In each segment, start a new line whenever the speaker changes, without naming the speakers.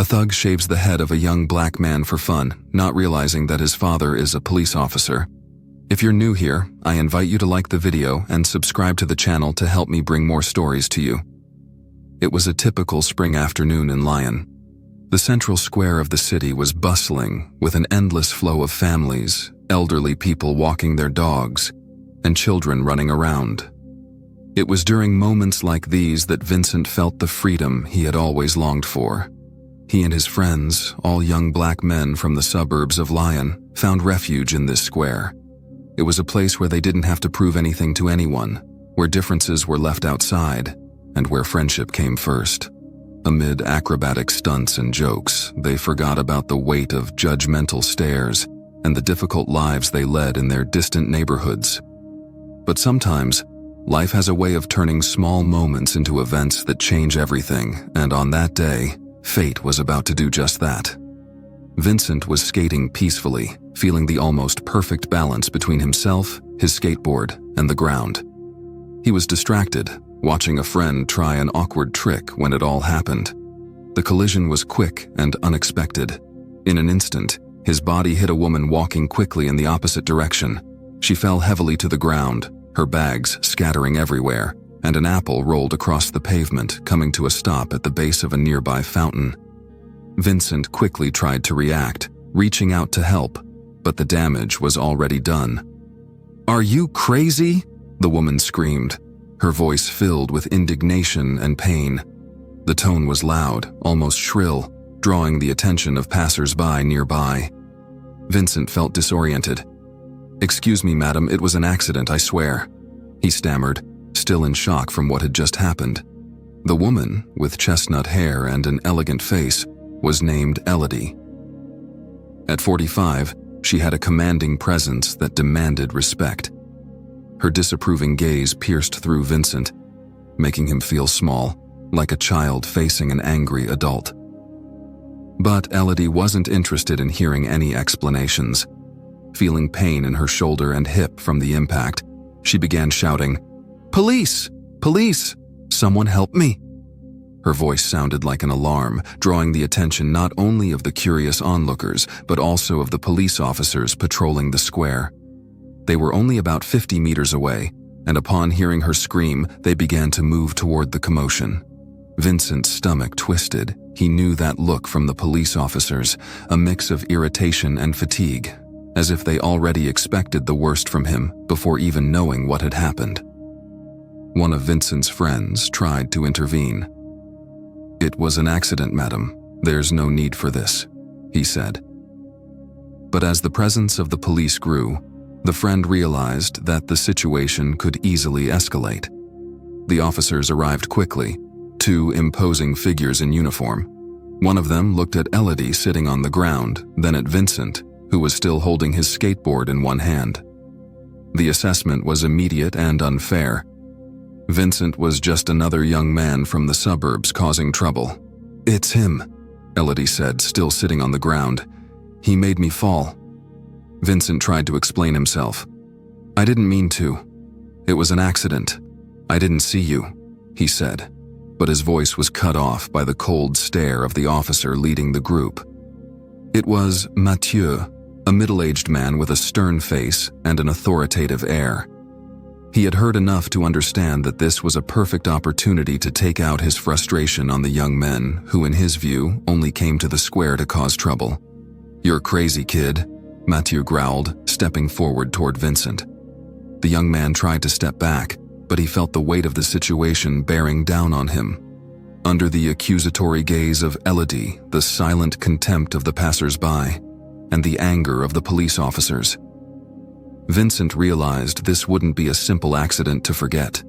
A thug shaves the head of a young black man for fun, not realizing that his father is a police officer. If you're new here, I invite you to like the video and subscribe to the channel to help me bring more stories to you. It was a typical spring afternoon in Lyon. The central square of the city was bustling with an endless flow of families, elderly people walking their dogs, and children running around. It was during moments like these that Vincent felt the freedom he had always longed for. He and his friends, all young black men from the suburbs of Lyon, found refuge in this square. It was a place where they didn't have to prove anything to anyone, where differences were left outside, and where friendship came first. Amid acrobatic stunts and jokes, they forgot about the weight of judgmental stares and the difficult lives they led in their distant neighborhoods. But sometimes, life has a way of turning small moments into events that change everything, and on that day, fate was about to do just that. Vincent was skating peacefully, feeling the almost perfect balance between himself, his skateboard, and the ground. He was distracted, watching a friend try an awkward trick when it all happened. The collision was quick and unexpected. In an instant, his body hit a woman walking quickly in the opposite direction. She fell heavily to the ground, her bags scattering everywhere, and an apple rolled across the pavement, coming to a stop at the base of a nearby fountain. Vincent quickly tried to react, reaching out to help, but the damage was already done. "Are you crazy?" the woman screamed, her voice filled with indignation and pain. The tone was loud, almost shrill, drawing the attention of passers-by nearby. Vincent felt disoriented. "Excuse me, madam, it was an accident, I swear," he stammered, still in shock from what had just happened. The woman, with chestnut hair and an elegant face, was named Elodie. At 45, she had a commanding presence that demanded respect. Her disapproving gaze pierced through Vincent, making him feel small, like a child facing an angry adult. But Elodie wasn't interested in hearing any explanations. Feeling pain in her shoulder and hip from the impact, she began shouting, "Police! Police! Someone help me!" Her voice sounded like an alarm, drawing the attention not only of the curious onlookers, but also of the police officers patrolling the square. They were only about 50 meters away, and upon hearing her scream, they began to move toward the commotion. Vincent's stomach twisted. He knew that look from the police officers, a mix of irritation and fatigue, as if they already expected the worst from him before even knowing what had happened. One of Vincent's friends tried to intervene. "It was an accident, madam. There's no need for this," he said. But as the presence of the police grew, the friend realized that the situation could easily escalate. The officers arrived quickly, two imposing figures in uniform. One of them looked at Elodie sitting on the ground, then at Vincent, who was still holding his skateboard in one hand. The assessment was immediate and unfair. Vincent was just another young man from the suburbs causing trouble. "It's him," Elodie said, still sitting on the ground. "He made me fall." Vincent tried to explain himself. "I didn't mean to. It was an accident. I didn't see you," he said, but his voice was cut off by the cold stare of the officer leading the group. It was Mathieu, a middle-aged man with a stern face and an authoritative air. He had heard enough to understand that this was a perfect opportunity to take out his frustration on the young men who, in his view, only came to the square to cause trouble. "You're crazy, kid," Mathieu growled, stepping forward toward Vincent. The young man tried to step back, but he felt the weight of the situation bearing down on him. Under the accusatory gaze of Elodie, the silent contempt of the passers-by, and the anger of the police officers, Vincent realized this wouldn't be a simple accident to forget.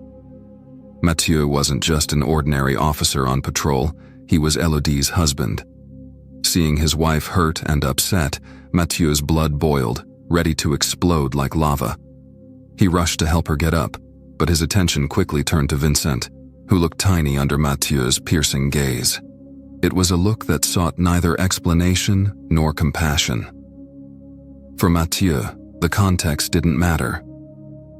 Mathieu wasn't just an ordinary officer on patrol, he was Elodie's husband. Seeing his wife hurt and upset, Mathieu's blood boiled, ready to explode like lava. He rushed to help her get up, but his attention quickly turned to Vincent, who looked tiny under Mathieu's piercing gaze. It was a look that sought neither explanation nor compassion. For Mathieu, the context didn't matter.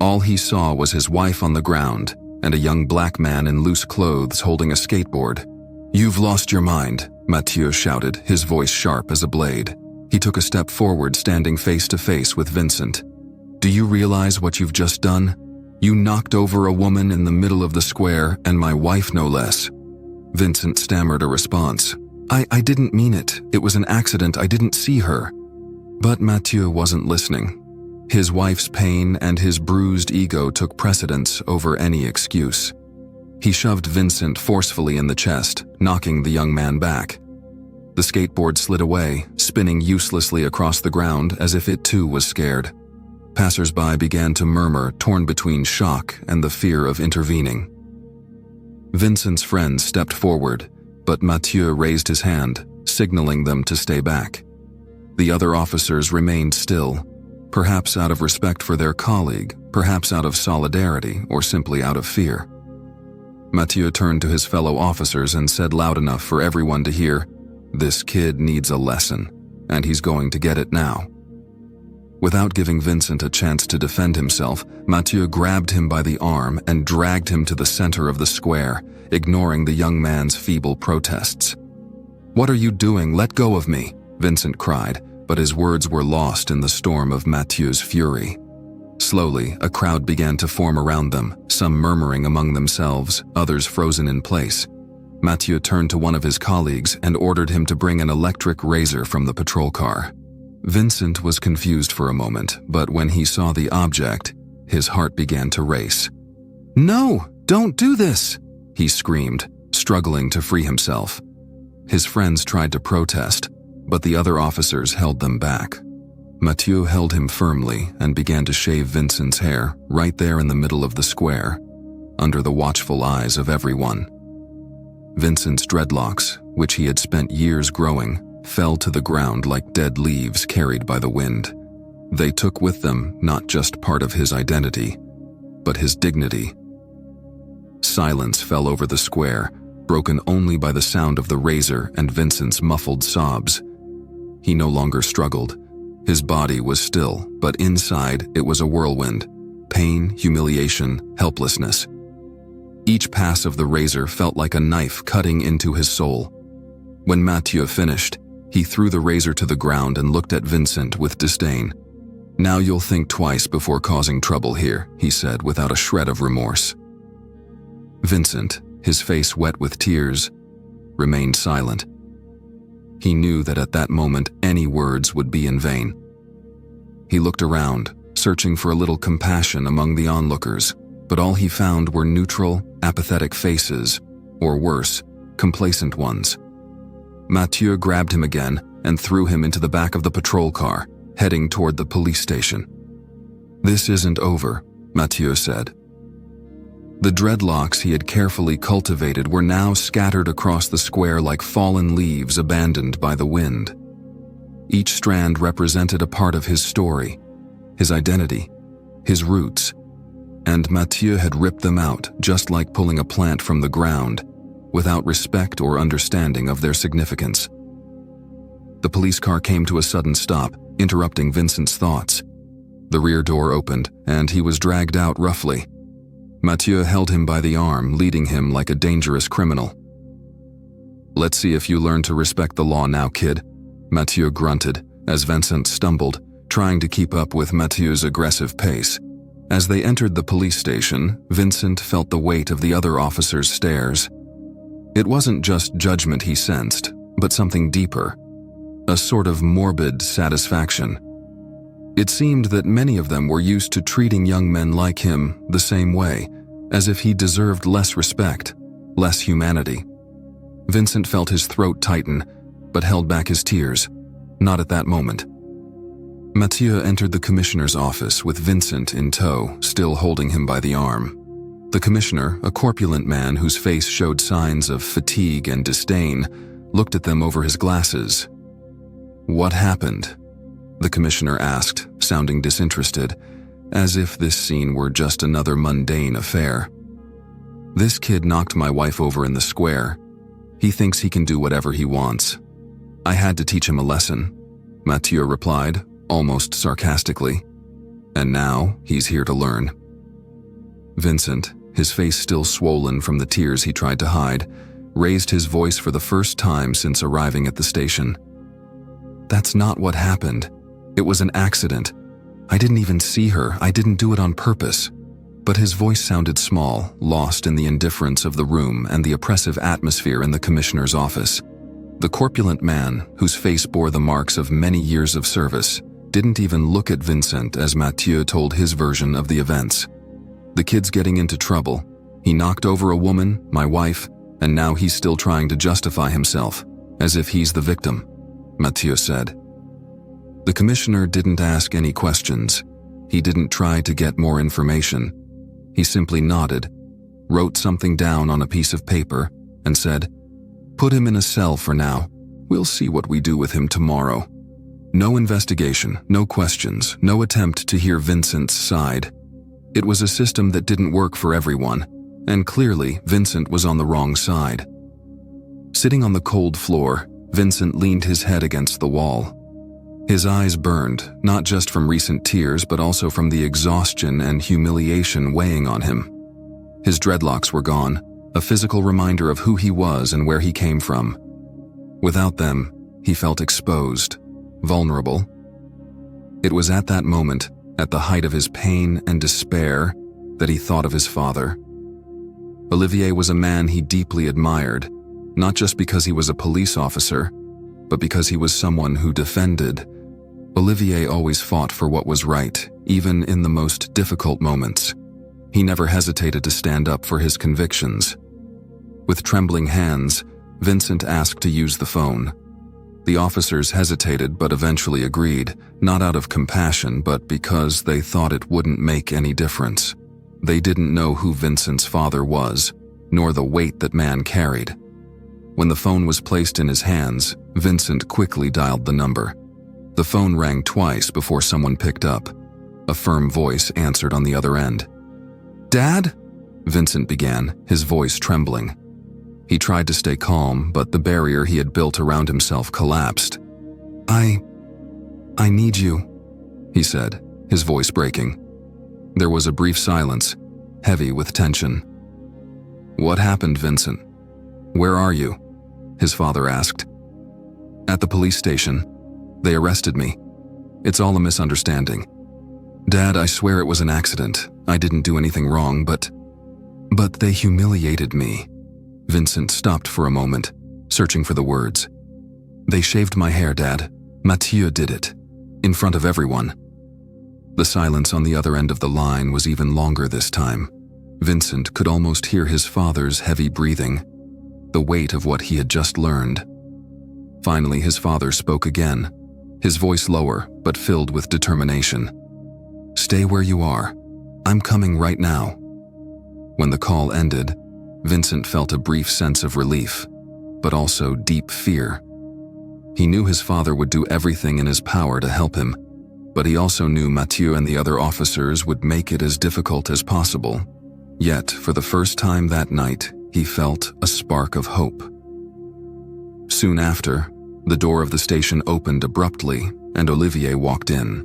All he saw was his wife on the ground and a young black man in loose clothes holding a skateboard. "You've lost your mind," Mathieu shouted, his voice sharp as a blade. He took a step forward, standing face to face with Vincent. "Do you realize what you've just done? You knocked over a woman in the middle of the square, and my wife no less." Vincent stammered a response. I didn't mean it. It was an accident. I didn't see her." But Mathieu wasn't listening. His wife's pain and his bruised ego took precedence over any excuse. He shoved Vincent forcefully in the chest, knocking the young man back. The skateboard slid away, spinning uselessly across the ground as if it too was scared. Passers-by began to murmur, torn between shock and the fear of intervening. Vincent's friends stepped forward, but Mathieu raised his hand, signaling them to stay back. The other officers remained still, perhaps out of respect for their colleague, perhaps out of solidarity, or simply out of fear. Mathieu turned to his fellow officers and said loud enough for everyone to hear, "This kid needs a lesson, and he's going to get it now." Without giving Vincent a chance to defend himself, Mathieu grabbed him by the arm and dragged him to the center of the square, ignoring the young man's feeble protests. "What are you doing? Let go of me," Vincent cried, but his words were lost in the storm of Mathieu's fury. Slowly, a crowd began to form around them, some murmuring among themselves, others frozen in place. Mathieu turned to one of his colleagues and ordered him to bring an electric razor from the patrol car. Vincent was confused for a moment, but when he saw the object, his heart began to race. "No, don't do this!" he screamed, struggling to free himself. His friends tried to protest, but the other officers held them back. Mathieu held him firmly and began to shave Vincent's hair right there in the middle of the square, under the watchful eyes of everyone. Vincent's dreadlocks, which he had spent years growing, fell to the ground like dead leaves carried by the wind. They took with them not just part of his identity, but his dignity. Silence fell over the square, broken only by the sound of the razor and Vincent's muffled sobs. He no longer struggled. His body was still, but inside it was a whirlwind. Pain, humiliation, helplessness. Each pass of the razor felt like a knife cutting into his soul. When Mathieu finished, he threw the razor to the ground and looked at Vincent with disdain. "Now you'll think twice before causing trouble here," he said without a shred of remorse. Vincent, his face wet with tears, remained silent. He knew that at that moment any words would be in vain. He looked around, searching for a little compassion among the onlookers, but all he found were neutral, apathetic faces, or worse, complacent ones. Mathieu grabbed him again and threw him into the back of the patrol car, heading toward the police station. "This isn't over," Mathieu said. The dreadlocks he had carefully cultivated were now scattered across the square like fallen leaves abandoned by the wind. Each strand represented a part of his story, his identity, his roots, and Mathieu had ripped them out just like pulling a plant from the ground, without respect or understanding of their significance. The police car came to a sudden stop, interrupting Vincent's thoughts. The rear door opened, and he was dragged out roughly. Mathieu held him by the arm, leading him like a dangerous criminal. "Let's see if you learn to respect the law now, kid," Mathieu grunted as Vincent stumbled, trying to keep up with Mathieu's aggressive pace. As they entered the police station, Vincent felt the weight of the other officers' stares. It wasn't just judgment he sensed, but something deeper, a sort of morbid satisfaction. It seemed that many of them were used to treating young men like him the same way, as if he deserved less respect, less humanity. Vincent felt his throat tighten, but held back his tears. Not at that moment. Mathieu entered the commissioner's office with Vincent in tow, still holding him by the arm. The commissioner, a corpulent man whose face showed signs of fatigue and disdain, looked at them over his glasses. "What happened?" the commissioner asked, sounding disinterested, as if this scene were just another mundane affair. "This kid knocked my wife over in the square. He thinks he can do whatever he wants. I had to teach him a lesson," Mathieu replied, almost sarcastically. "And now he's here to learn." Vincent, his face still swollen from the tears he tried to hide, raised his voice for the first time since arriving at the station. "That's not what happened. It was an accident. I didn't even see her. I didn't do it on purpose." But his voice sounded small, lost in the indifference of the room and the oppressive atmosphere in the commissioner's office. The corpulent man, whose face bore the marks of many years of service, didn't even look at Vincent as Mathieu told his version of the events. "The kid's getting into trouble. He knocked over a woman, my wife, and now he's still trying to justify himself, as if he's the victim," Mathieu said. The commissioner didn't ask any questions. He didn't try to get more information. He simply nodded, wrote something down on a piece of paper, and said, "Put him in a cell for now. We'll see what we do with him tomorrow." No investigation, no questions, no attempt to hear Vincent's side. It was a system that didn't work for everyone, and clearly Vincent was on the wrong side. Sitting on the cold floor, Vincent leaned his head against the wall. His eyes burned, not just from recent tears but also from the exhaustion and humiliation weighing on him. His dreadlocks were gone, a physical reminder of who he was and where he came from. Without them, he felt exposed, vulnerable. It was at that moment, at the height of his pain and despair, that he thought of his father. Olivier was a man he deeply admired, not just because he was a police officer, but because he was someone who defended. Olivier always fought for what was right, even in the most difficult moments. He never hesitated to stand up for his convictions. With trembling hands, Vincent asked to use the phone. The officers hesitated but eventually agreed, not out of compassion but because they thought it wouldn't make any difference. They didn't know who Vincent's father was, nor the weight that man carried. When the phone was placed in his hands, Vincent quickly dialed the number. The phone rang twice before someone picked up. A firm voice answered on the other end. "Dad?" Vincent began, his voice trembling. He tried to stay calm, but the barrier he had built around himself collapsed. I need you," he said, his voice breaking. There was a brief silence, heavy with tension. "What happened, Vincent? Where are you?" his father asked. "At the police station. They arrested me. It's all a misunderstanding. Dad, I swear it was an accident. I didn't do anything wrong, but they humiliated me." Vincent stopped for a moment, searching for the words. "They shaved my hair, Dad. Mathieu did it. In front of everyone." The silence on the other end of the line was even longer this time. Vincent could almost hear his father's heavy breathing, the weight of what he had just learned. Finally, his father spoke again, his voice lower but filled with determination. "Stay where you are. I'm coming right now." When the call ended, Vincent felt a brief sense of relief, but also deep fear. He knew his father would do everything in his power to help him, but he also knew Mathieu and the other officers would make it as difficult as possible. Yet, for the first time that night, he felt a spark of hope. Soon after, the door of the station opened abruptly and Olivier walked in.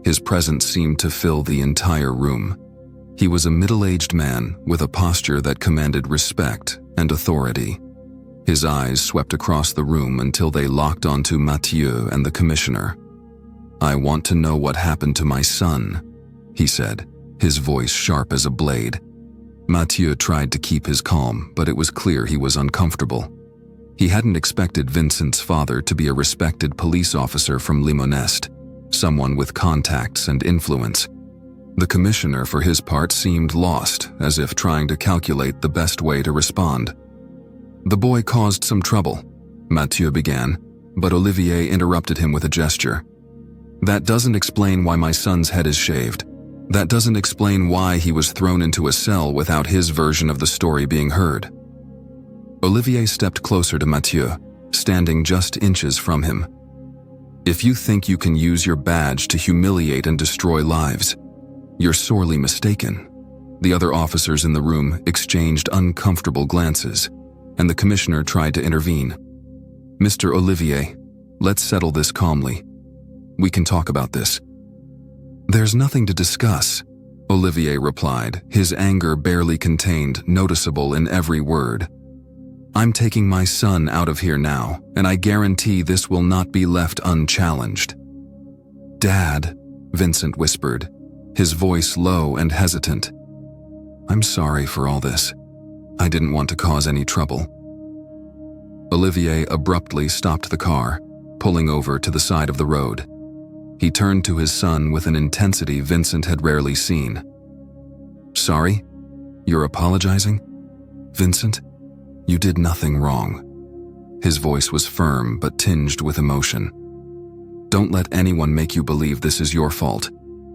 His presence seemed to fill the entire room. He was a middle-aged man with a posture that commanded respect and authority. His eyes swept across the room until they locked onto Mathieu and the commissioner. "I want to know what happened to my son," he said, his voice sharp as a blade. Mathieu tried to keep his calm, but it was clear he was uncomfortable. He hadn't expected Vincent's father to be a respected police officer from Limonest, someone with contacts and influence. The commissioner, for his part, seemed lost, as if trying to calculate the best way to respond. "The boy caused some trouble," Mathieu began, but Olivier interrupted him with a gesture. "That doesn't explain why my son's head is shaved. That doesn't explain why he was thrown into a cell without his version of the story being heard." Olivier stepped closer to Mathieu, standing just inches from him. "If you think you can use your badge to humiliate and destroy lives, you're sorely mistaken." The other officers in the room exchanged uncomfortable glances, and the commissioner tried to intervene. "Mr. Olivier, let's settle this calmly. We can talk about this." "There's nothing to discuss," Olivier replied, his anger barely contained, noticeable in every word. I'm taking my son out of here now, and I guarantee this will not be left unchallenged." "Dad," Vincent whispered, his voice low and hesitant. "I'm sorry for all this. I didn't want to cause any trouble." Olivier abruptly stopped the car, pulling over to the side of the road. He turned to his son with an intensity Vincent had rarely seen. "Sorry? You're apologizing? Vincent, you did nothing wrong." His voice was firm but tinged with emotion. "Don't let anyone make you believe this is your fault.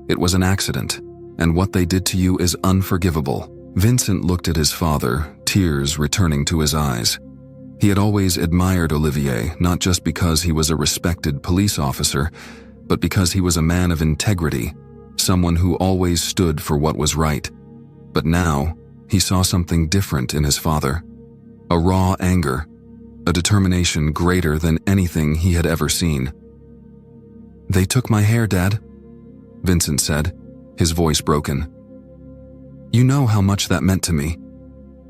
It was an accident, and what they did to you is unforgivable." Vincent looked at his father, tears returning to his eyes. He had always admired Olivier, not just because he was a respected police officer, but because he was a man of integrity, someone who always stood for what was right. But now, he saw something different in his father. A raw anger, a determination greater than anything he had ever seen. "They took my hair, Dad," Vincent said, his voice broken. "You know how much that meant to me.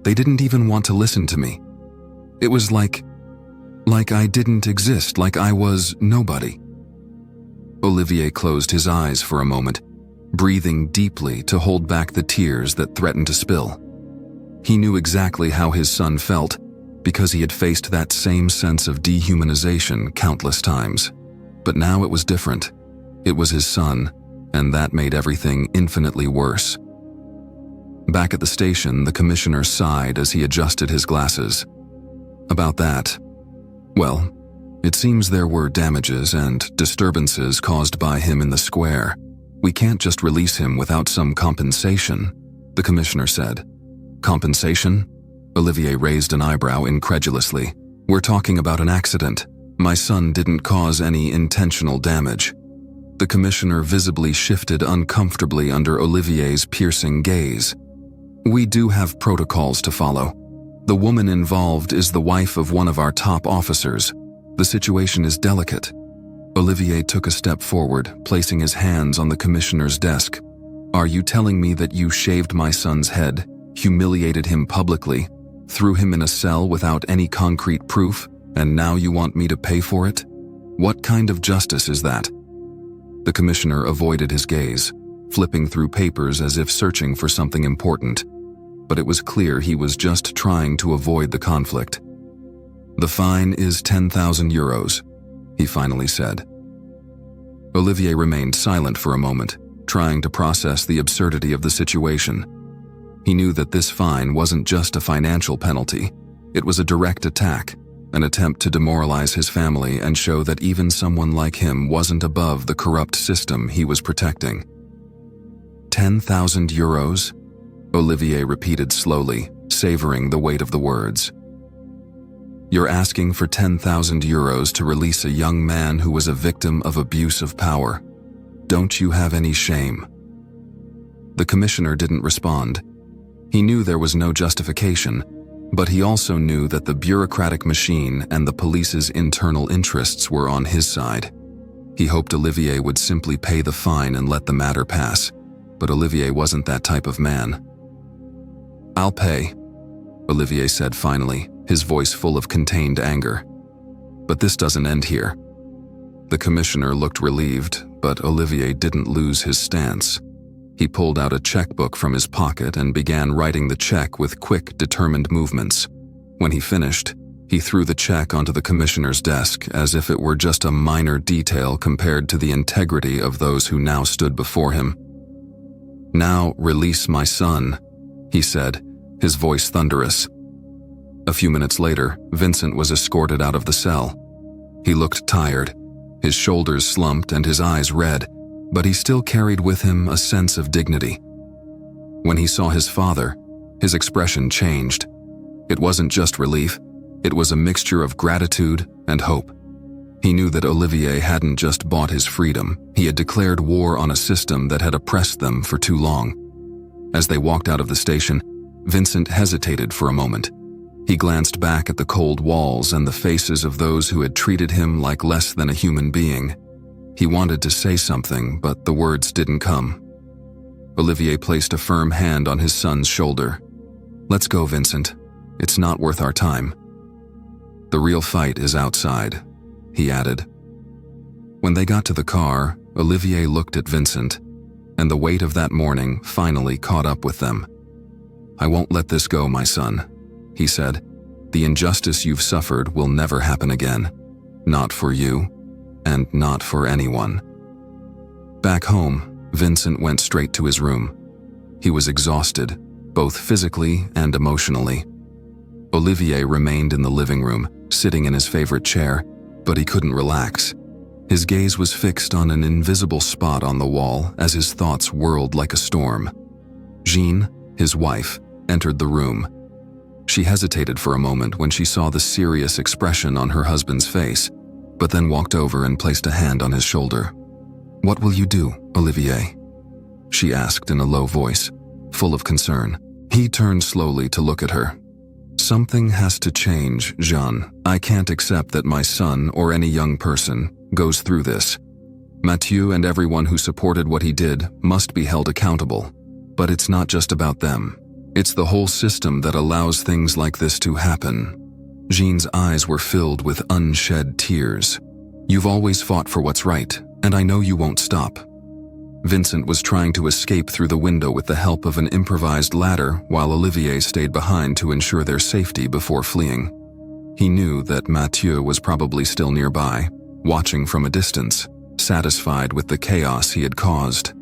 They didn't even want to listen to me. It was like I didn't exist, like I was nobody." Olivier closed his eyes for a moment, breathing deeply to hold back the tears that threatened to spill. He knew exactly how his son felt, because he had faced that same sense of dehumanization countless times. But now it was different. It was his son, and that made everything infinitely worse. Back at the station, the commissioner sighed as he adjusted his glasses. "About that, well, it seems there were damages and disturbances caused by him in the square. We can't just release him without some compensation," the commissioner said. "Compensation?" Olivier raised an eyebrow incredulously. "We're talking about an accident. My son didn't cause any intentional damage." The commissioner visibly shifted uncomfortably under Olivier's piercing gaze. "We do have protocols to follow. The woman involved is the wife of one of our top officers. The situation is delicate." Olivier took a step forward, placing his hands on the commissioner's desk. "Are you telling me that you shaved my son's head, humiliated him publicly, threw him in a cell without any concrete proof, and now you want me to pay for it? What kind of justice is that?" The commissioner avoided his gaze, flipping through papers as if searching for something important. But it was clear he was just trying to avoid the conflict. "The fine is 10,000 euros, he finally said. Olivier remained silent for a moment, trying to process the absurdity of the situation. He knew that this fine wasn't just a financial penalty. It was a direct attack, an attempt to demoralize his family and show that even someone like him wasn't above the corrupt system he was protecting. 10,000 euros? Olivier repeated slowly, savoring the weight of the words. You're asking for 10,000 euros to release a young man who was a victim of abuse of power. Don't you have any shame? The commissioner didn't respond. He knew there was no justification, but he also knew that the bureaucratic machine and the police's internal interests were on his side. He hoped Olivier would simply pay the fine and let the matter pass, but Olivier wasn't that type of man. I'll pay, Olivier said finally, his voice full of contained anger. But this doesn't end here. The commissioner looked relieved, but Olivier didn't lose his stance. He pulled out a checkbook from his pocket and began writing the check with quick, determined movements. When he finished, he threw the check onto the commissioner's desk as if it were just a minor detail compared to the integrity of those who now stood before him. Now release my son, he said, his voice thunderous. A few minutes later, Vincent was escorted out of the cell. He looked tired, his shoulders slumped and his eyes red, but he still carried with him a sense of dignity. When he saw his father, his expression changed. It wasn't just relief, it was a mixture of gratitude and hope. He knew that Olivier hadn't just bought his freedom, he had declared war on a system that had oppressed them for too long. As they walked out of the station, Vincent hesitated for a moment. He glanced back at the cold walls and the faces of those who had treated him like less than a human being. He wanted to say something, but the words didn't come. Olivier placed a firm hand on his son's shoulder. Let's go, Vincent. It's not worth our time. The real fight is outside," he added. When they got to the car, Olivier looked at Vincent, and the weight of that morning finally caught up with them. "I won't let this go, my son," he said. "The injustice you've suffered will never happen again. Not for you, and not for anyone." Back home, Vincent went straight to his room. He was exhausted, both physically and emotionally. Olivier remained in the living room, sitting in his favorite chair, but he couldn't relax. His gaze was fixed on an invisible spot on the wall as his thoughts whirled like a storm. Jean, his wife, entered the room. She hesitated for a moment when she saw the serious expression on her husband's face, but then walked over and placed a hand on his shoulder. "What will you do, Olivier?" she asked in a low voice, full of concern. He turned slowly to look at her. "Something has to change, Jean. I can't accept that my son or any young person goes through this. Mathieu and everyone who supported what he did must be held accountable. But it's not just about them. It's the whole system that allows things like this to happen." Jean's eyes were filled with unshed tears. "You've always fought for what's right, and I know you won't stop." Vincent was trying to escape through the window with the help of an improvised ladder while Olivier stayed behind to ensure their safety before fleeing. He knew that Mathieu was probably still nearby, watching from a distance, satisfied with the chaos he had caused.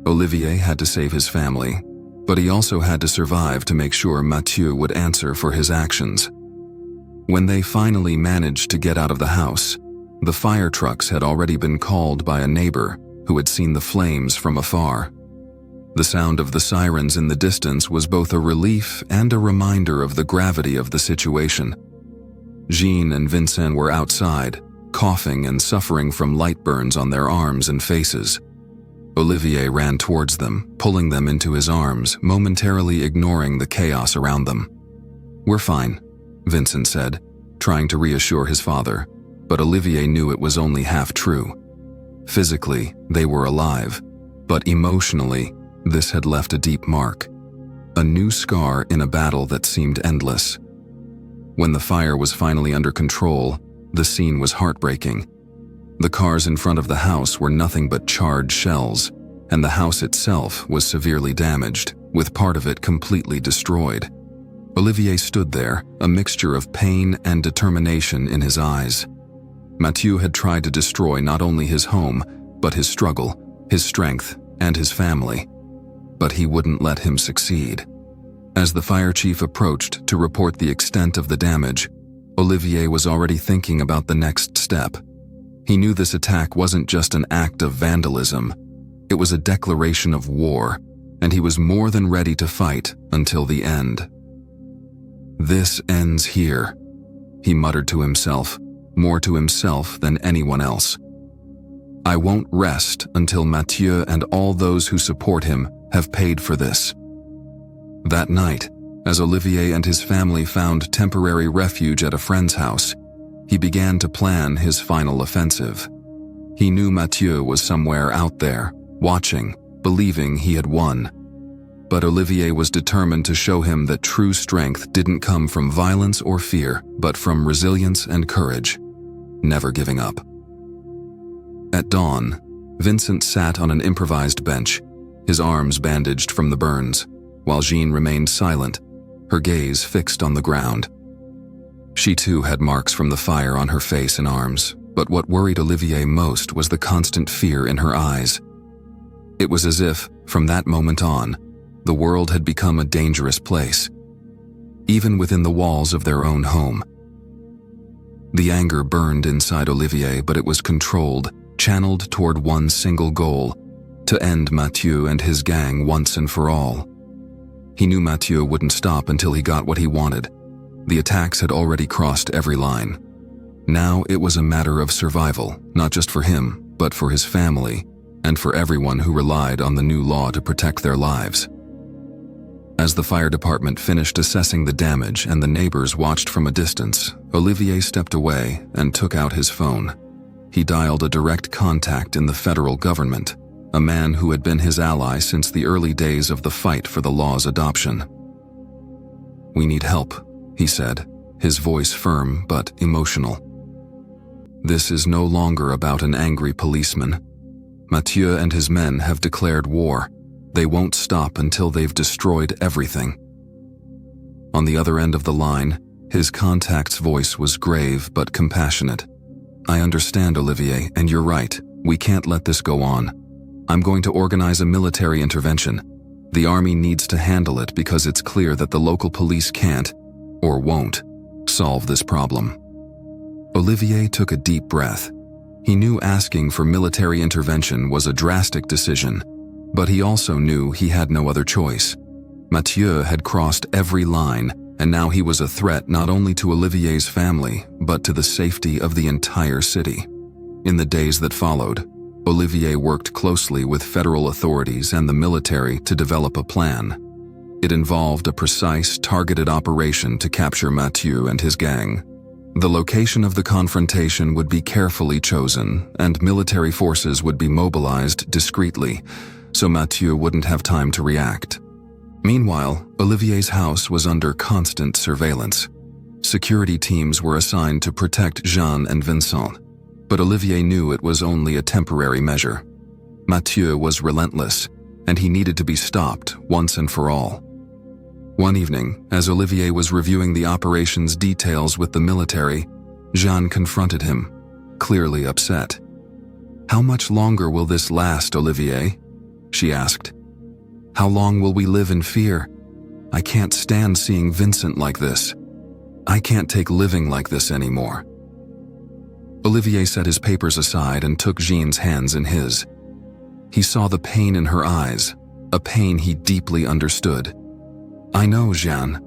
Olivier had to save his family, but he also had to survive to make sure Mathieu would answer for his actions. When they finally managed to get out of the house, the fire trucks had already been called by a neighbor who had seen the flames from afar. The sound of the sirens in the distance was both a relief and a reminder of the gravity of the situation. Jean and Vincent were outside, coughing and suffering from light burns on their arms and faces. Olivier ran towards them, pulling them into his arms, momentarily ignoring the chaos around them. "We're fine," Vincent said, trying to reassure his father, but Olivier knew it was only half true. Physically, they were alive, but emotionally, this had left a deep mark. A new scar in a battle that seemed endless. When the fire was finally under control, the scene was heartbreaking. The cars in front of the house were nothing but charred shells, and the house itself was severely damaged, with part of it completely destroyed. Olivier stood there, a mixture of pain and determination in his eyes. Mathieu had tried to destroy not only his home, but his struggle, his strength, and his family. But he wouldn't let him succeed. As the fire chief approached to report the extent of the damage, Olivier was already thinking about the next step. He knew this attack wasn't just an act of vandalism. It was a declaration of war, and he was more than ready to fight until the end. "This ends here," he muttered to himself, more to himself than anyone else. "I won't rest until Mathieu and all those who support him have paid for this." That night, as Olivier and his family found temporary refuge at a friend's house, he began to plan his final offensive. He knew Mathieu was somewhere out there, watching, believing he had won. But Olivier was determined to show him that true strength didn't come from violence or fear, but from resilience and courage, never giving up. At dawn, Vincent sat on an improvised bench, his arms bandaged from the burns, while Jean remained silent, her gaze fixed on the ground. She too had marks from the fire on her face and arms, but what worried Olivier most was the constant fear in her eyes. It was as if, from that moment on, the world had become a dangerous place, even within the walls of their own home. The anger burned inside Olivier, but it was controlled, channeled toward one single goal: to end Mathieu and his gang once and for all. He knew Mathieu wouldn't stop until he got what he wanted. The attacks had already crossed every line. Now it was a matter of survival, not just for him, but for his family, and for everyone who relied on the new law to protect their lives. As the fire department finished assessing the damage and the neighbors watched from a distance, Olivier stepped away and took out his phone. He dialed a direct contact in the federal government, a man who had been his ally since the early days of the fight for the law's adoption. "We need help," he said, his voice firm but emotional. "This is no longer about an angry policeman. Mathieu and his men have declared war. They won't stop until they've destroyed everything." On the other end of the line, his contact's voice was grave but compassionate. "I understand, Olivier, and you're right. We can't let this go on. I'm going to organize a military intervention. The army needs to handle it because it's clear that the local police can't, or won't, solve this problem." Olivier took a deep breath. He knew asking for military intervention was a drastic decision, but he also knew he had no other choice. Mathieu had crossed every line, and now he was a threat not only to Olivier's family, but to the safety of the entire city. In the days that followed, Olivier worked closely with federal authorities and the military to develop a plan. It involved a precise, targeted operation to capture Mathieu and his gang. The location of the confrontation would be carefully chosen, and military forces would be mobilized discreetly, so Mathieu wouldn't have time to react. Meanwhile, Olivier's house was under constant surveillance. Security teams were assigned to protect Jean and Vincent, but Olivier knew it was only a temporary measure. Mathieu was relentless, and he needed to be stopped once and for all. One evening, as Olivier was reviewing the operation's details with the military, Jeanne confronted him, clearly upset. "How much longer will this last, Olivier?" she asked. "How long will we live in fear? I can't stand seeing Vincent like this. I can't take living like this anymore." Olivier set his papers aside and took Jeanne's hands in his. He saw the pain in her eyes, a pain he deeply understood. "I know, Jeanne.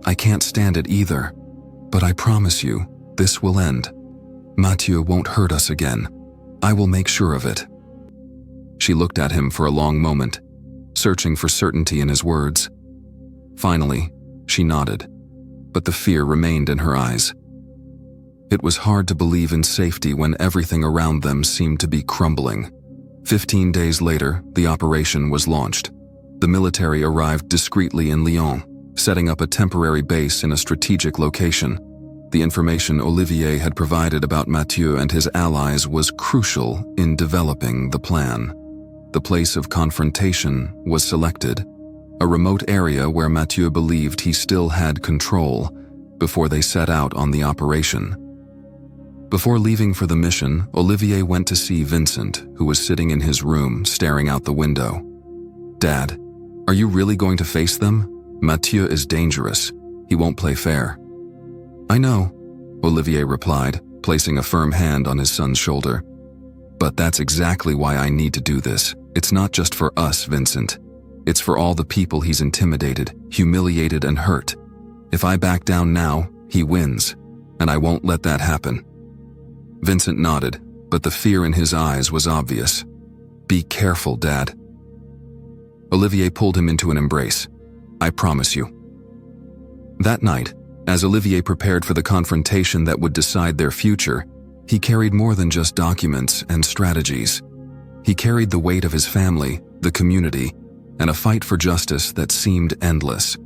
I can't stand it either. But I promise you, this will end. Mathieu won't hurt us again. I will make sure of it." She looked at him for a long moment, searching for certainty in his words. Finally, she nodded, but the fear remained in her eyes. It was hard to believe in safety when everything around them seemed to be crumbling. 15 days later, the operation was launched. The military arrived discreetly in Lyon, setting up a temporary base in a strategic location. The information Olivier had provided about Mathieu and his allies was crucial in developing the plan. The place of confrontation was selected, a remote area where Mathieu believed he still had control before they set out on the operation. Before leaving for the mission, Olivier went to see Vincent, who was sitting in his room staring out the window. "Dad, are you really going to face them? Mathieu is dangerous. He won't play fair." "I know," Olivier replied, placing a firm hand on his son's shoulder. "But that's exactly why I need to do this. It's not just for us, Vincent. It's for all the people he's intimidated, humiliated, and hurt. If I back down now, he wins, and I won't let that happen." Vincent nodded, but the fear in his eyes was obvious. "Be careful, Dad." Olivier pulled him into an embrace. "I promise you." That night, as Olivier prepared for the confrontation that would decide their future, he carried more than just documents and strategies. He carried the weight of his family, the community, and a fight for justice that seemed endless.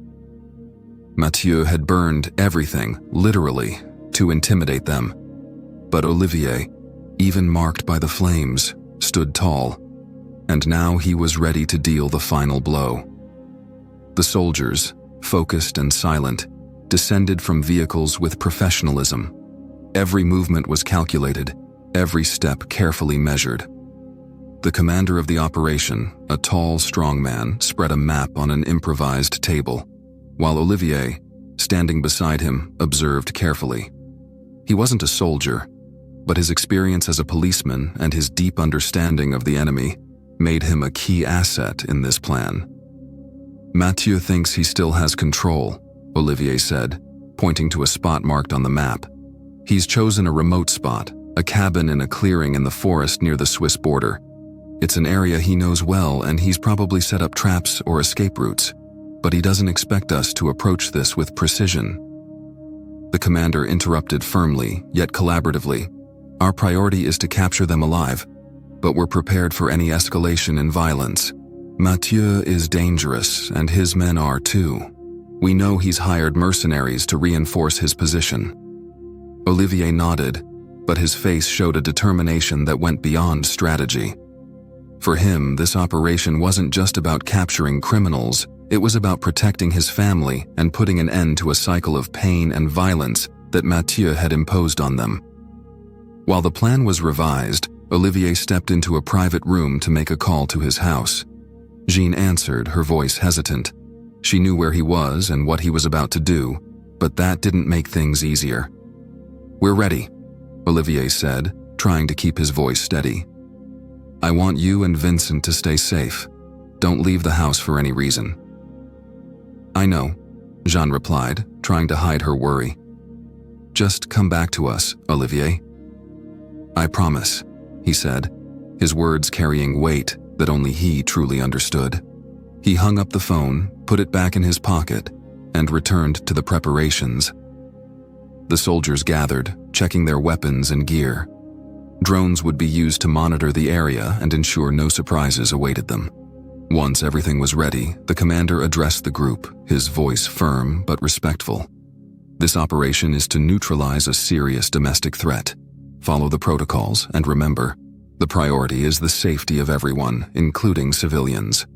Mathieu had burned everything, literally, to intimidate them. But Olivier, even marked by the flames, stood tall, and now he was ready to deal the final blow. The soldiers, focused and silent, descended from vehicles with professionalism. Every movement was calculated, every step carefully measured. The commander of the operation, a tall, strong man, spread a map on an improvised table, while Olivier, standing beside him, observed carefully. He wasn't a soldier, but his experience as a policeman and his deep understanding of the enemy made him a key asset in this plan. "Mathieu thinks he still has control," Olivier said, pointing to a spot marked on the map. "He's chosen a remote spot, a cabin in a clearing in the forest near the Swiss border. It's an area he knows well, and he's probably set up traps or escape routes, but he doesn't expect us to approach this with precision." The commander interrupted firmly, yet collaboratively. "Our priority is to capture them alive, but we're prepared for any escalation in violence. Mathieu is dangerous, and his men are too. We know he's hired mercenaries to reinforce his position." Olivier nodded, but his face showed a determination that went beyond strategy. For him, this operation wasn't just about capturing criminals, it was about protecting his family and putting an end to a cycle of pain and violence that Mathieu had imposed on them. While the plan was revised, Olivier stepped into a private room to make a call to his house. Jean answered, her voice hesitant. She knew where he was and what he was about to do, but that didn't make things easier. "We're ready," Olivier said, trying to keep his voice steady. "I want you and Vincent to stay safe. Don't leave the house for any reason." "I know," Jean replied, trying to hide her worry. "Just come back to us, Olivier." "I promise," he said, his words carrying weight that only he truly understood. He hung up the phone, put it back in his pocket, and returned to the preparations. The soldiers gathered, checking their weapons and gear. Drones would be used to monitor the area and ensure no surprises awaited them. Once everything was ready, the commander addressed the group, his voice firm but respectful. "This operation is to neutralize a serious domestic threat. Follow the protocols and remember, the priority is the safety of everyone, including civilians."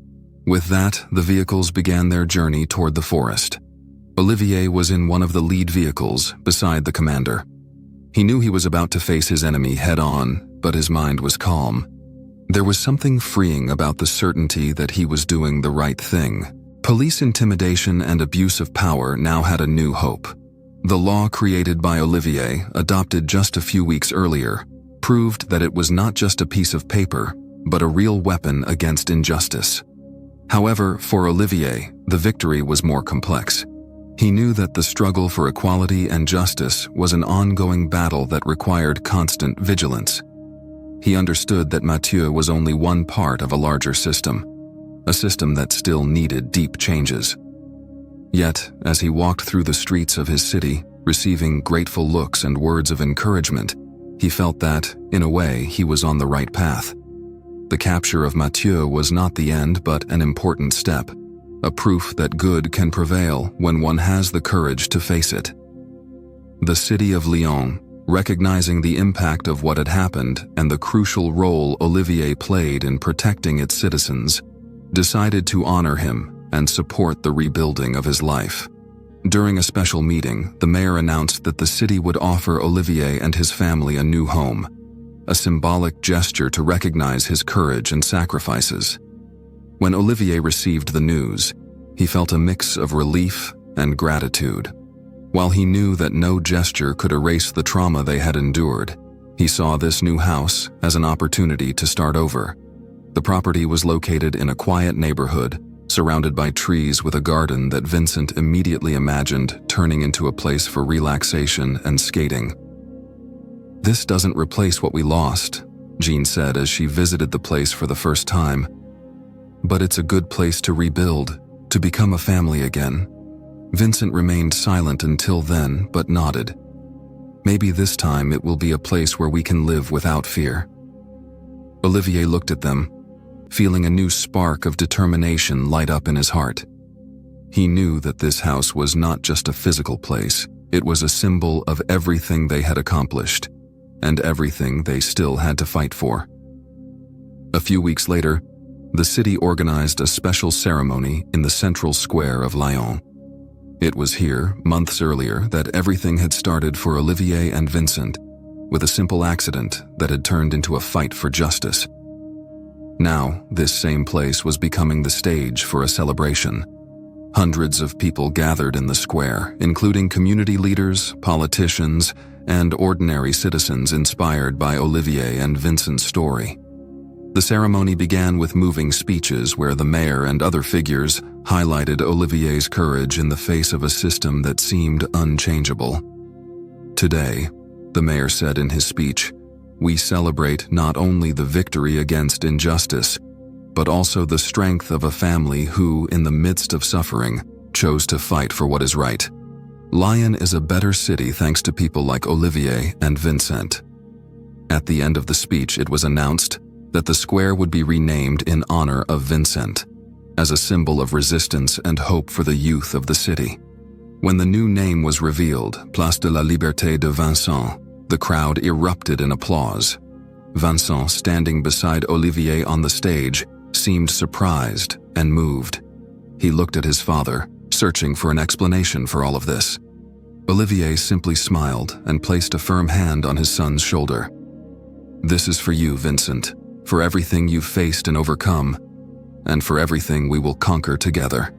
With that, the vehicles began their journey toward the forest. Olivier was in one of the lead vehicles, beside the commander. He knew he was about to face his enemy head-on, but his mind was calm. There was something freeing about the certainty that he was doing the right thing. Police intimidation and abuse of power now had a new hope. The law created by Olivier, adopted just a few weeks earlier, proved that it was not just a piece of paper, but a real weapon against injustice. However, for Olivier, the victory was more complex. He knew that the struggle for equality and justice was an ongoing battle that required constant vigilance. He understood that Mathieu was only one part of a larger system, a system that still needed deep changes. Yet, as he walked through the streets of his city, receiving grateful looks and words of encouragement, he felt that, in a way, he was on the right path. The capture of Mathieu was not the end, but an important step, a proof that good can prevail when one has the courage to face it. The city of Lyon, recognizing the impact of what had happened and the crucial role Olivier played in protecting its citizens, decided to honor him and support the rebuilding of his life. During a special meeting, the mayor announced that the city would offer Olivier and his family a new home, a symbolic gesture to recognize his courage and sacrifices. When Olivier received the news, he felt a mix of relief and gratitude. While he knew that no gesture could erase the trauma they had endured, he saw this new house as an opportunity to start over. The property was located in a quiet neighborhood, surrounded by trees with a garden that Vincent immediately imagined turning into a place for relaxation and skating. "This doesn't replace what we lost," Jean said as she visited the place for the first time. "But it's a good place to rebuild, to become a family again." Vincent remained silent until then, but nodded. "Maybe this time it will be a place where we can live without fear." Olivier looked at them, feeling a new spark of determination light up in his heart. He knew that this house was not just a physical place, it was a symbol of everything they had accomplished, and everything they still had to fight for. A few weeks later, the city organized a special ceremony in the central square of Lyon. It was here, months earlier, that everything had started for Olivier and Vincent, with a simple accident that had turned into a fight for justice. Now, this same place was becoming the stage for a celebration. Hundreds of people gathered in the square, including community leaders, politicians, and ordinary citizens inspired by Olivier and Vincent's story. The ceremony began with moving speeches where the mayor and other figures highlighted Olivier's courage in the face of a system that seemed unchangeable. "Today," the mayor said in his speech, "we celebrate not only the victory against injustice, but also the strength of a family who, in the midst of suffering, chose to fight for what is right. Lyon is a better city thanks to people like Olivier and Vincent." At the end of the speech, it was announced that the square would be renamed in honor of Vincent. as a symbol of resistance and hope for the youth of the city. When the new name was revealed, Place de la Liberté de Vincent, the crowd erupted in applause. Vincent, standing beside Olivier on the stage, seemed surprised and moved. He looked at his father, searching for an explanation for all of this. Olivier simply smiled and placed a firm hand on his son's shoulder. "This is for you, Vincent, for everything you've faced and overcome, and for everything we will conquer together."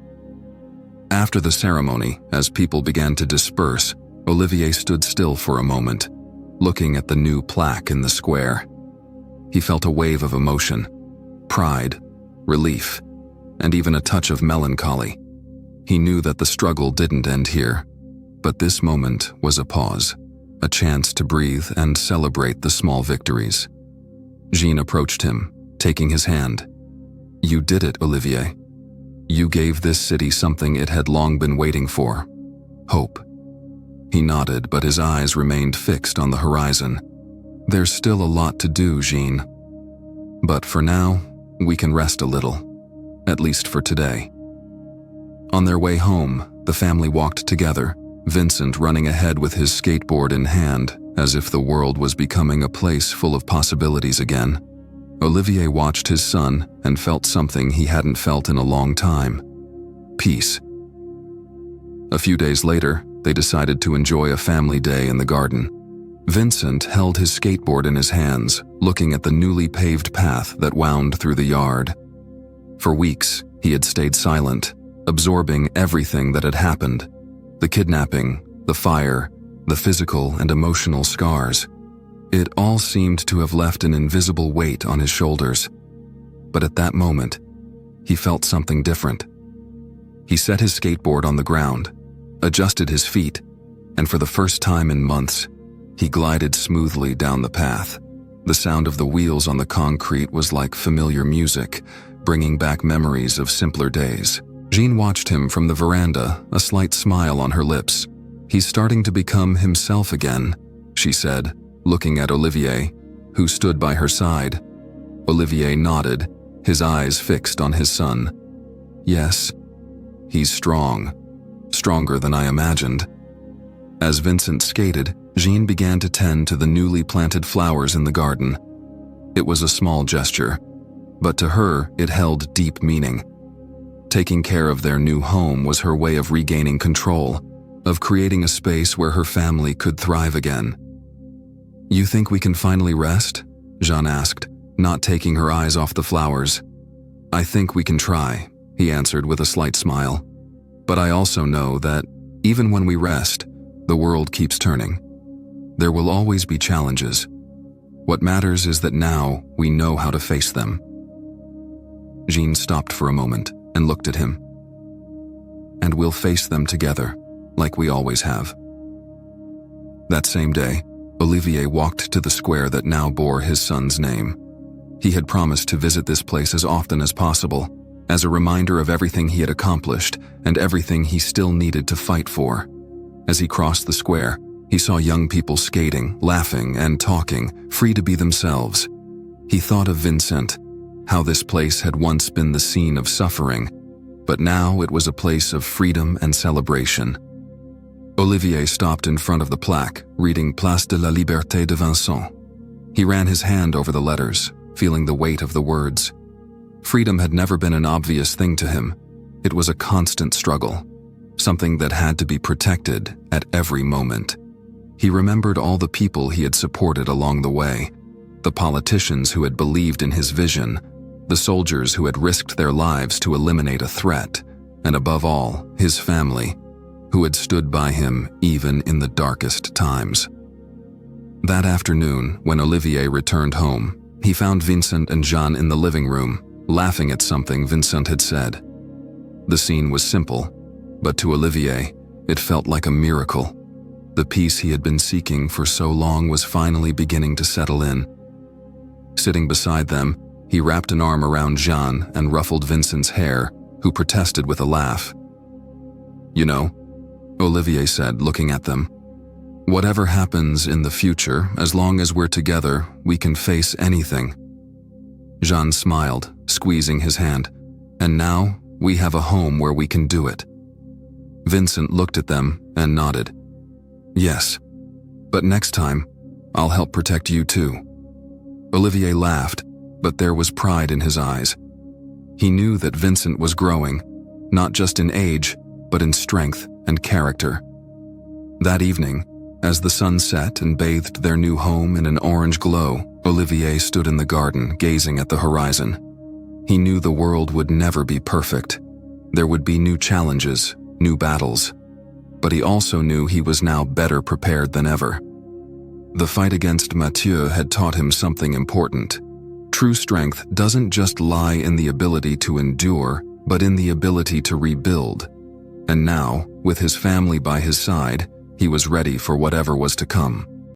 After the ceremony, as people began to disperse, Olivier stood still for a moment, looking at the new plaque in the square. He felt a wave of emotion, pride, relief, and even a touch of melancholy. He knew that the struggle didn't end here, but this moment was a pause, a chance to breathe and celebrate the small victories. Jean approached him, taking his hand. "You did it, Olivier. You gave this city something it had long been waiting for: hope." He nodded, but his eyes remained fixed on the horizon. "There's still a lot to do, Jean. But for now, we can rest a little, at least for today." On their way home, the family walked together, Vincent running ahead with his skateboard in hand, as if the world was becoming a place full of possibilities again. Olivier watched his son and felt something he hadn't felt in a long time: peace. A few days later, they decided to enjoy a family day in the garden. Vincent held his skateboard in his hands, looking at the newly paved path that wound through the yard. For weeks, he had stayed silent, absorbing everything that had happened: the kidnapping, the fire, the physical and emotional scars. It all seemed to have left an invisible weight on his shoulders. But at that moment, he felt something different. He set his skateboard on the ground, adjusted his feet, and for the first time in months, he glided smoothly down the path. The sound of the wheels on the concrete was like familiar music, bringing back memories of simpler days. Jean watched him from the veranda, a slight smile on her lips. "He's starting to become himself again," she said, looking at Olivier, who stood by her side. Olivier nodded, his eyes fixed on his son. "Yes, he's strong, stronger than I imagined." As Vincent skated, Jean began to tend to the newly planted flowers in the garden. It was a small gesture, but to her it held deep meaning. Taking care of their new home was her way of regaining control, of creating a space where her family could thrive again. "You think we can finally rest?" Jean asked, not taking her eyes off the flowers. "I think we can try," he answered with a slight smile. "But I also know that, even when we rest, the world keeps turning. There will always be challenges. What matters is that now we know how to face them." Jean stopped for a moment and looked at him. "And we'll face them together, like we always have." That same day, Olivier walked to the square that now bore his son's name. He had promised to visit this place as often as possible, as a reminder of everything he had accomplished and everything he still needed to fight for. As he crossed the square, he saw young people skating, laughing, and talking, free to be themselves. He thought of Vincent, how this place had once been the scene of suffering, but now it was a place of freedom and celebration. Olivier stopped in front of the plaque, reading Place de la Liberté de Vincent. He ran his hand over the letters, feeling the weight of the words. Freedom had never been an obvious thing to him. It was a constant struggle, something that had to be protected at every moment. He remembered all the people he had supported along the way, the politicians who had believed in his vision, the soldiers who had risked their lives to eliminate a threat, and above all, his family, who had stood by him even in the darkest times. That afternoon, when Olivier returned home, he found Vincent and Jean in the living room, laughing at something Vincent had said. The scene was simple, but to Olivier, it felt like a miracle. The peace he had been seeking for so long was finally beginning to settle in. Sitting beside them, he wrapped an arm around Jean and ruffled Vincent's hair, who protested with a laugh. "You know," Olivier said, looking at them, "whatever happens in the future, as long as we're together, we can face anything." Jean smiled, squeezing his hand. "And now, We have a home where we can do it." Vincent looked at them and nodded. "Yes, but next time, I'll help protect you too." Olivier laughed, but there was pride in his eyes. He knew that Vincent was growing, not just in age, but in strength and character. That evening, as the sun set and bathed their new home in an orange glow, Olivier stood in the garden gazing at the horizon. He knew the world would never be perfect. There would be new challenges, new battles. But he also knew he was now better prepared than ever. The fight against Mathieu had taught him something important. True strength doesn't just lie in the ability to endure, but in the ability to rebuild. And now, with his family by his side, he was ready for whatever was to come.